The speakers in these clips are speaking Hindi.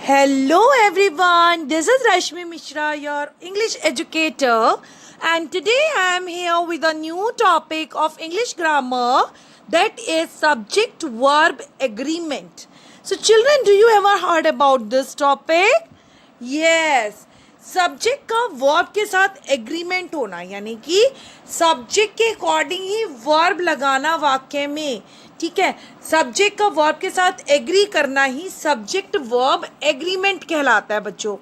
Hello everyone, this is Rashmi Mishra, your English educator, and today I am here with a new topic of English grammar, that is subject verb agreement. So children, do you ever heard about this topic? Yes. Subject का वर्ब के साथ एग्रीमेंट होना, यानी कि सब्जेक्ट के अकॉर्डिंग ही वर्ब लगाना वाक्य में, ठीक है। सब्जेक्ट का वर्ब के साथ एग्री करना ही सब्जेक्ट वर्ब एग्रीमेंट कहलाता है बच्चों।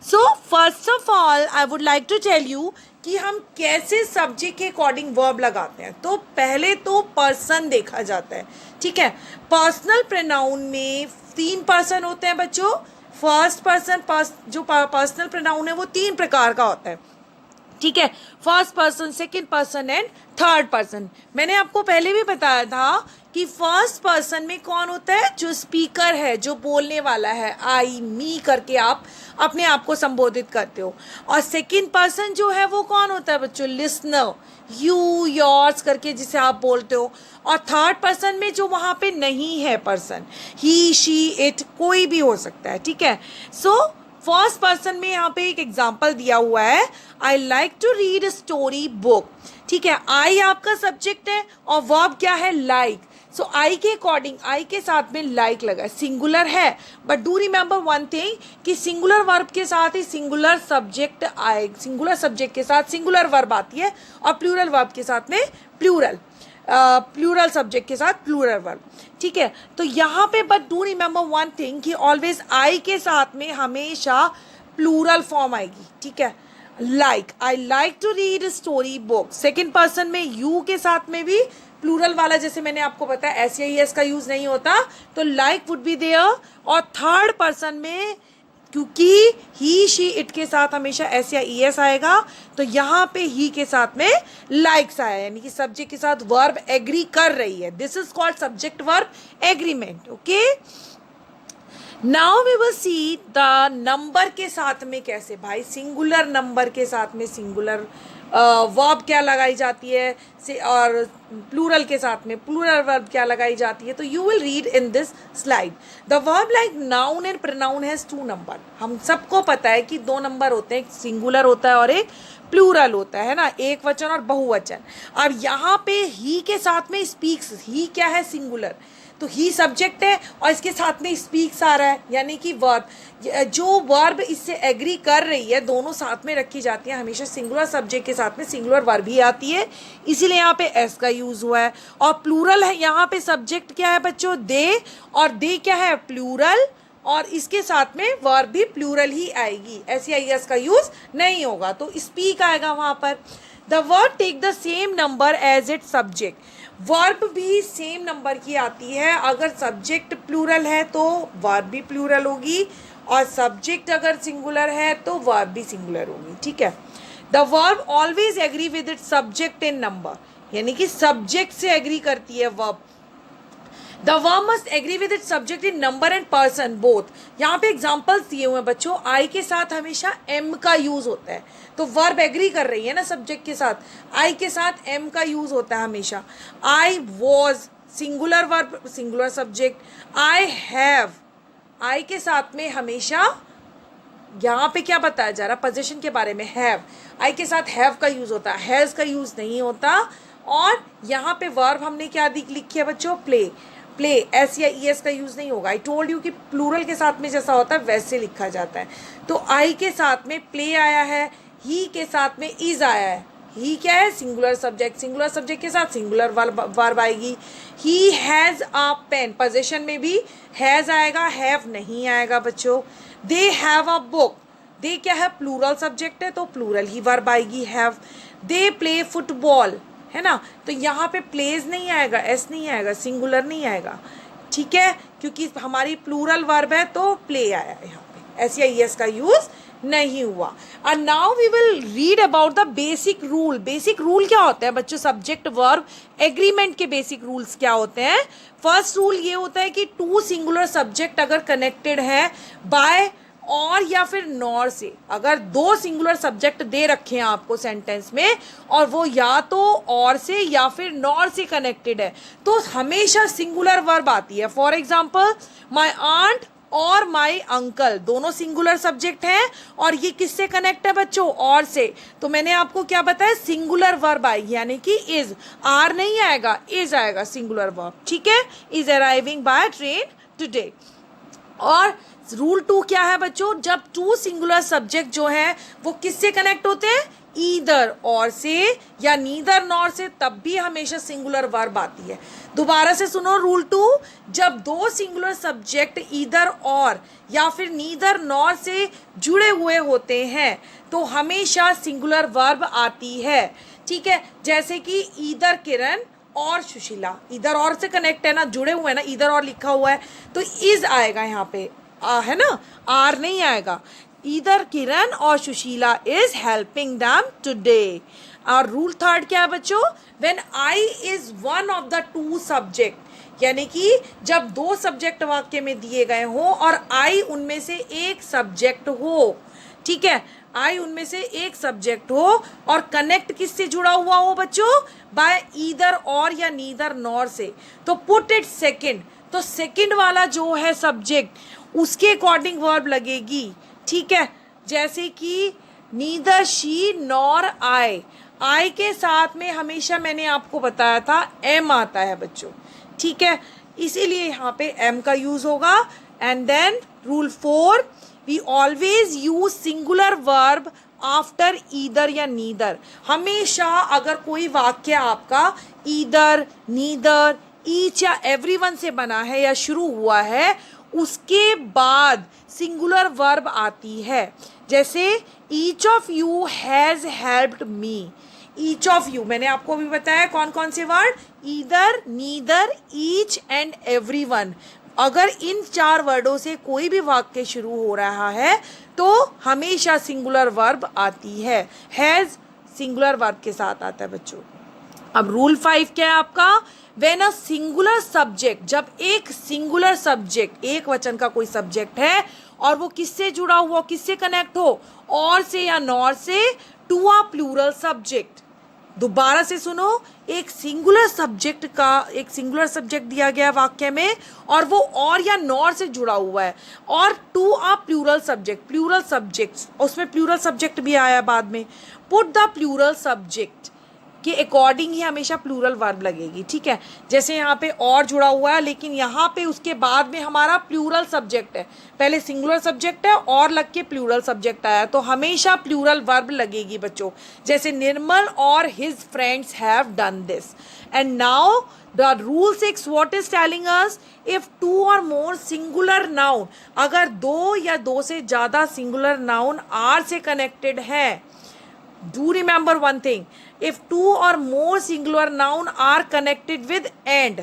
So first of all I would like to tell you कि हम कैसे सब्जेक्ट के अकॉर्डिंग वर्ब लगाते हैं। तो पहले तो पर्सन देखा जाता है, ठीक है। पर्सनल प्रोनाउन में 3 पर्सन होते हैं बच्चों। फर्स्ट पर्सन जो पर्सनल प्रोनाउन है वो 3 प्रकार का होता है, ठीक है। First person, second person and third person. मैंने आपको पहले भी बताया था कि फर्स्ट पर्सन में कौन होता है, जो स्पीकर है, जो बोलने वाला है, आई मी करके आप अपने आप को संबोधित करते हो। और सेकंड पर्सन जो है वो कौन होता है बच्चों, लिसनर, यू योर्स करके जिसे आप बोलते हो। और थर्ड पर्सन में जो वहाँ पे नहीं है पर्सन, ही शी इट कोई भी हो सकता है, ठीक है। सो फर्स्ट पर्सन में यहाँ पे एक एग्जाम्पल दिया हुआ है, I like to read story book, ठीक है। आई आपका सब्जेक्ट है और वर्ब क्या है, लाइक। सो आई के अकॉर्डिंग आई के साथ में लाइक लगा, सिंगुलर है, but do remember one thing कि सिंगुलर वर्ब के साथ ही सिंगुलर सब्जेक्ट आए, सिंगुलर सब्जेक्ट के साथ सिंगुलर वर्ब आती है और प्लूरल वर्ब के साथ में प्लूरल सब्जेक्ट के साथ प्लूरल वर्ब, ठीक है। तो यहाँ पे but do remember one thing कि ऑलवेज आई के साथ में हमेशा प्लूरल फॉर्म आएगी, ठीक है। Like, I like to read story book. Second person में यू के साथ में भी प्लूरल वाला, जैसे मैंने आपको बताया एस या एस का यूज नहीं होता, तो लाइक वुड बी देयर। और थर्ड पर्सन में क्योंकि ही शी इट के साथ हमेशा एस या एस आएगा, तो यहाँ पे ही के साथ में लाइक्स आया, यानी कि सब्जेक्ट के साथ वर्ब एग्री कर रही है। This is called subject verb agreement, okay. Now we will see the number के साथ में कैसे, भाई सिंगुलर नंबर के साथ में सिंगुलर वर्ब क्या लगाई जाती है, और प्लूरल के साथ में प्लूरल वर्ब क्या लगाई जाती है। तो you will read in this slide the verb like noun and pronoun has 2 number. हम सबको पता है कि 2 नंबर होते हैं, एक सिंगुलर होता है और एक प्लूरल होता है ना, एक वचन और बहुवचन। अब यहाँ पे ही के साथ में स्पीक्स, ही क्या है, सिंगुलर, तो ही सब्जेक्ट है और इसके साथ में स्पीक्स आ रहा है, यानी कि वर्ब, जो वर्ब इससे एग्री कर रही है, दोनों साथ में रखी जाती है। हमेशा सिंगुलर सब्जेक्ट के साथ में सिंगुलर वर्ब ही आती है, इसीलिए यहाँ पे एस का यूज हुआ है। और प्लूरल है, यहाँ पे सब्जेक्ट क्या है बच्चों, दे, और दे क्या है, प्लूरल, और इसके साथ में वर्ब भी प्लूरल ही आएगी, एस या एस का यूज नहीं होगा, तो स्पीक आएगा वहाँ पर। The verb take the same number as it subject. Verb भी सेम नंबर की आती है, अगर सब्जेक्ट प्लूरल है तो वर्ब भी प्लूरल होगी, और सब्जेक्ट अगर सिंगुलर है तो वर्ब भी सिंगुलर होगी, ठीक है। The verb always agree with it subject in number, यानी कि सब्जेक्ट से एग्री करती है verb. The verb must agree with it subject in number and person both. यहाँ पे एग्जाम्पल्स दिए हुए हैं बच्चों, आई के साथ हमेशा एम का यूज होता है, तो वर्ब एग्री कर रही है ना सब्जेक्ट के साथ, आई के साथ एम का यूज होता है हमेशा। I was, singular verb singular subject. I have, I के साथ में हमेशा, यहाँ पे क्या बताया जा रहा है पोजीशन के बारे में, हैव, आई के साथ हैव का यूज होता है, हैज का यूज नहीं होता। और यहाँ पे वर्ब हमने क्या लिखी है बच्चों, प्ले, प्ले, एस या एस का यूज नहीं होगा। आई टोल्ड यू कि प्लूरल के साथ में जैसा होता है वैसे लिखा जाता है। तो आई के साथ में प्ले आया है, ही के साथ में इज आया है, ही क्या है, सिंगुलर सब्जेक्ट, सिंगुलर सब्जेक्ट के साथ सिंगुलर वर्ब आएगी। He has a pen, position में भी हैज आएगा, हैव नहीं आएगा बच्चों। दे हैव अ बुक, दे क्या है, प्लूरल सब्जेक्ट है, तो प्लूरल ही वर्ब आएगी, हैव। दे प्ले फुटबॉल, है ना, तो यहाँ पे प्लेज नहीं आएगा, एस नहीं आएगा, सिंगुलर नहीं आएगा, ठीक है, क्योंकि हमारी प्लूरल वर्ब है तो प्ले आया है, यहाँ पे एस या एस का यूज नहीं हुआ। And now we will read about the basic rule. Basic rule क्या होता है बच्चों, सब्जेक्ट वर्ब एग्रीमेंट के बेसिक रूल्स क्या होते हैं। फर्स्ट रूल ये होता है कि 2 सिंगुलर सब्जेक्ट अगर कनेक्टेड है बाय और या फिर नॉर से, अगर 2 सिंगुलर सब्जेक्ट दे रखे हैं आपको सेंटेंस में और वो या तो और से या फिर नॉर से कनेक्टेड है, तो हमेशा सिंगुलर वर्ब आती है। फॉर एग्जाम्पल, माई आंट और माई अंकल, दोनों सिंगुलर सब्जेक्ट हैं और ये किससे कनेक्ट है बच्चों, और से। तो मैंने आपको क्या बताया, सिंगुलर वर्ब आएगी, यानी कि इज, आर नहीं आएगा, इज आएगा सिंगुलर वर्ब, ठीक है। Is arriving by train today. और रूल 2 क्या है बच्चों, जब टू सिंगुलर सब्जेक्ट जो है वो किससे कनेक्ट होते हैं, ईदर और से या नीदर नॉर से, तब भी हमेशा सिंगुलर वर्ब आती है। दोबारा से सुनो रूल 2, जब दो सिंगुलर सब्जेक्ट ईदर और या फिर नीदर नॉर से जुड़े हुए होते हैं तो हमेशा सिंगुलर वर्ब आती है, ठीक है। जैसे कि ईदर किरण और सुशीला, इधर और से कनेक्ट है ना, जुड़े हुए हैं ना, इधर और लिखा हुआ है तो इज आएगा यहाँ पे, है ना, आर नहीं आएगा। इधर किरण और Sushila is helping them today. और रूल 3 क्या है बच्चों, when I is one of the two subject, यानी कि जब दो सब्जेक्ट वाक्य में दिए गए हों और आई उनमें से एक सब्जेक्ट हो, ठीक है, आई उनमें से एक सब्जेक्ट हो और कनेक्ट किससे जुड़ा हुआ हो बच्चों, बाय ईदर और या नीदर नॉर से, तो पुट इट सेकंड, तो सेकंड वाला जो है सब्जेक्ट उसके अकॉर्डिंग वर्ब लगेगी, ठीक है। जैसे कि नीदर शी नॉर आई के साथ में हमेशा मैंने आपको बताया था एम आता है बच्चों, ठीक है, इसीलिए यहाँ पे एम का यूज होगा। And then rule 4, we always use singular verb after either या नीदर। हमेशा अगर कोई वाक्य आपका ईदर, नीदर, ईच या एवरीवन से बना है या शुरू हुआ है, उसके बाद सिंगुलर वर्ब आती है। जैसे each of you has helped me, each of you मैंने आपको भी बताया कौन कौन से word, either, neither, each and everyone. अगर इन 4 वर्डों से कोई भी वाक्य शुरू हो रहा है तो हमेशा सिंगुलर वर्ब आती है, हैज सिंगुलर वर्ब के साथ आता है बच्चों। अब रूल 5 क्या है आपका, व्हेन अ सिंगुलर सब्जेक्ट, जब एक सिंगुलर सब्जेक्ट, एक वचन का कोई सब्जेक्ट है और वो किससे जुड़ा हुआ, किससे कनेक्ट हो, और से या नॉर से, टू अ प्लूरल सब्जेक्ट। दोबारा से सुनो, एक सिंगुलर सब्जेक्ट का, एक सिंगुलर सब्जेक्ट दिया गया वाक्य में और वो और या नॉर से जुड़ा हुआ है, और to a plural subject, plural subjects, उसमें प्लूरल सब्जेक्ट भी आया बाद में, पुट द प्लूरल सब्जेक्ट के अकॉर्डिंग ही हमेशा प्लूरल वर्ब लगेगी, ठीक है। जैसे यहाँ पे और जुड़ा हुआ है लेकिन यहाँ पे उसके बाद में हमारा प्लूरल सब्जेक्ट है, पहले सिंगुलर सब्जेक्ट है और लग के प्लूरल सब्जेक्ट आया, तो हमेशा प्लूरल वर्ब लगेगी बच्चों। जैसे निर्मल और his friends have done this. And now the rule 6 what is telling us, if 2 और मोर सिंगुलर नाउन, अगर 2 या 2 से ज़्यादा सिंगुलर नाउन आर से कनेक्टेड है, do remember one thing, if 2 or more singular noun are connected with and,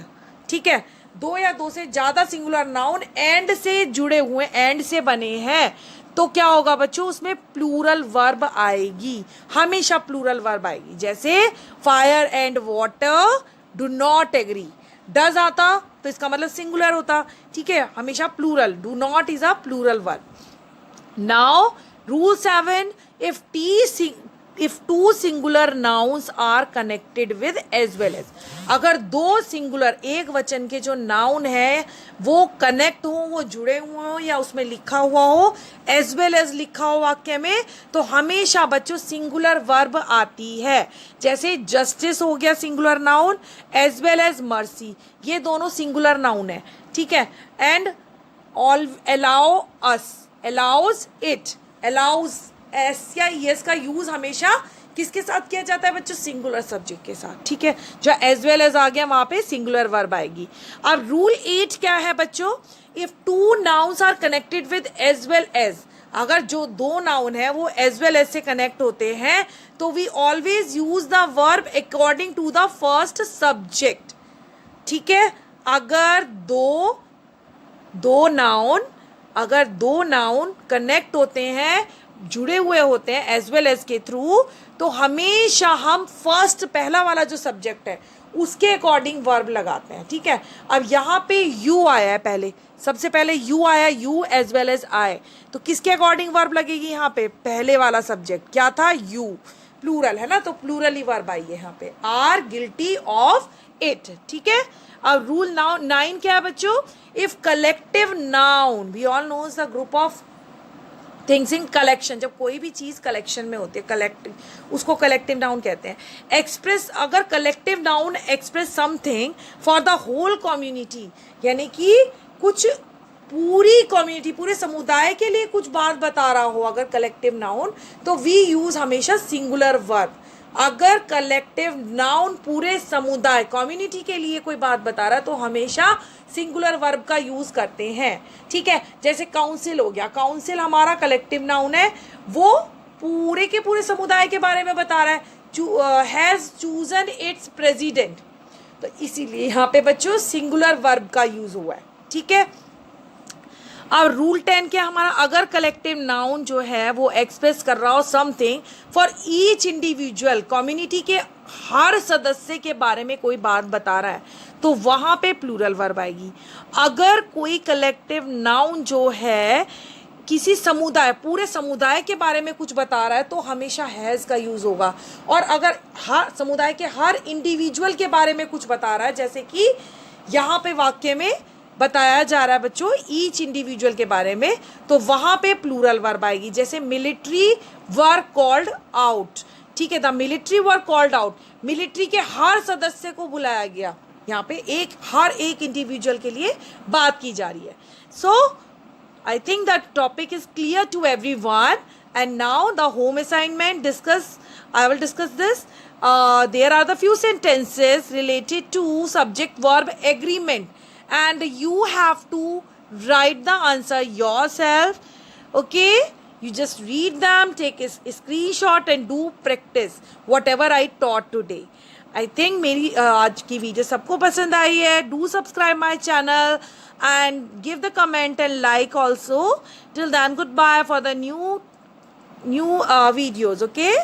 ठीक है, 2 या 2 से ज़्यादा सिंगुलर नाउन एंड से जुड़े हुए, एंड से बने हैं, तो क्या होगा बच्चों, उसमें प्लूरल वर्ब आएगी, हमेशा प्लूरल वर्ब आएगी। जैसे fire and water do not agree, does आता तो इसका मतलब सिंगुलर होता, ठीक है, हमेशा plural, do not is a plural verb. Now rule 7, if 2 singular nouns are connected with as well as, अगर 2 सिंगुलर, एक वचन के जो नाउन है वो कनेक्ट हो, वो जुड़े हुए हो या उसमें लिखा हुआ हो, एज वेल एज लिखा हो वाक्य में, तो हमेशा बच्चों सिंगुलर वर्ब आती है। जैसे जस्टिस हो गया singular noun, as well as mercy, ये दोनों सिंगुलर नाउन है, ठीक है। And all, allow us, allows it, allows, s या यस का यूज हमेशा किसके साथ किया जाता है बच्चों, सिंगुलर सब्जेक्ट के साथ, ठीक है। जो एज वेल एज आ गया वहां पे सिंगुलर वर्ब आएगी। अब रूल 8 क्या है बच्चों, if 2 nouns are connected with as well as, अगर जो 2 नाउन है वो एज वेल एज से कनेक्ट होते हैं तो we always use the verb according to the first subject, ठीक है। अगर दो नाउन कनेक्ट होते हैं, जुड़े हुए होते हैं एज वेल एज के थ्रू, तो हमेशा हम फर्स्ट, पहला वाला जो सब्जेक्ट है उसके अकॉर्डिंग वर्ब लगाते हैं, ठीक है। अब यहाँ पे यू आया है, पहले सबसे पहले यू आया, यू एज वेल एज आए, तो किसके अकॉर्डिंग वर्ब लगेगी यहाँ पे, पहले वाला सब्जेक्ट क्या था, यू, प्लूरल है ना, तो प्लूरल ही वर्ब आई है यहाँ पे, आर गिल्टी ऑफ इट, ठीक है। अब रूल नाउ 9 क्या है बच्चों? If collective noun, we all knows the group of things in collection, जब कोई भी चीज कलेक्शन में होती है, कलेक्टिव, उसको कलेक्टिव नाउन कहते हैं। एक्सप्रेस, अगर collective noun express something for the whole community, यानी कि कुछ पूरी कम्युनिटी, पूरे समुदाय के लिए कुछ बात बता रहा हो अगर कलेक्टिव नाउन, तो वी यूज हमेशा सिंगुलर वर्ब। अगर कलेक्टिव नाउन पूरे समुदाय, कम्युनिटी के लिए कोई बात बता रहा है तो हमेशा सिंगुलर वर्ब का यूज करते हैं, ठीक है। जैसे काउंसिल हो गया, काउंसिल हमारा कलेक्टिव नाउन है, वो पूरे के पूरे समुदाय के बारे में बता रहा है। हैज चूजन इट्स प्रेसिडेंट, तो इसीलिए यहाँ पे बच्चों सिंगुलर वर्ब का यूज हुआ है, ठीक है। अब रूल 10 क्या हमारा? अगर कलेक्टिव नाउन जो है वो एक्सप्रेस कर रहा हो something for each individual, community के हर सदस्य के बारे में कोई बात बता रहा है तो वहाँ पे प्लूरल वर्ब आएगी। अगर कोई कलेक्टिव नाउन जो है किसी समुदाय, पूरे समुदाय के बारे में कुछ बता रहा है तो हमेशा हैज़ का यूज़ होगा। और अगर हर समुदाय के हर इंडिविजुअल के बारे में कुछ बता रहा है, जैसे कि यहाँ पे वाक्य में बताया जा रहा है बच्चों ईच इंडिविजुअल के बारे में, तो वहाँ पे प्लूरल वर्ब आएगी। जैसे मिलिट्री वर कॉल्ड आउट, ठीक है, the military were called out, military के हर सदस्य को बुलाया गया। यहाँ पे हर एक इंडिविजुअल के लिए बात की जा रही है। सो I think that topic is clear to everyone. And now the home assignment I will discuss this. There are the few sentences related to subject verb agreement and you have to write the answer yourself. Okay? You just read them, take a screenshot and do practice whatever I taught today. I think मेरी आज की वीडियो सबको पसंद आई है. Do subscribe my channel and give the comment and like also. Till then, goodbye for the new videos. Okay.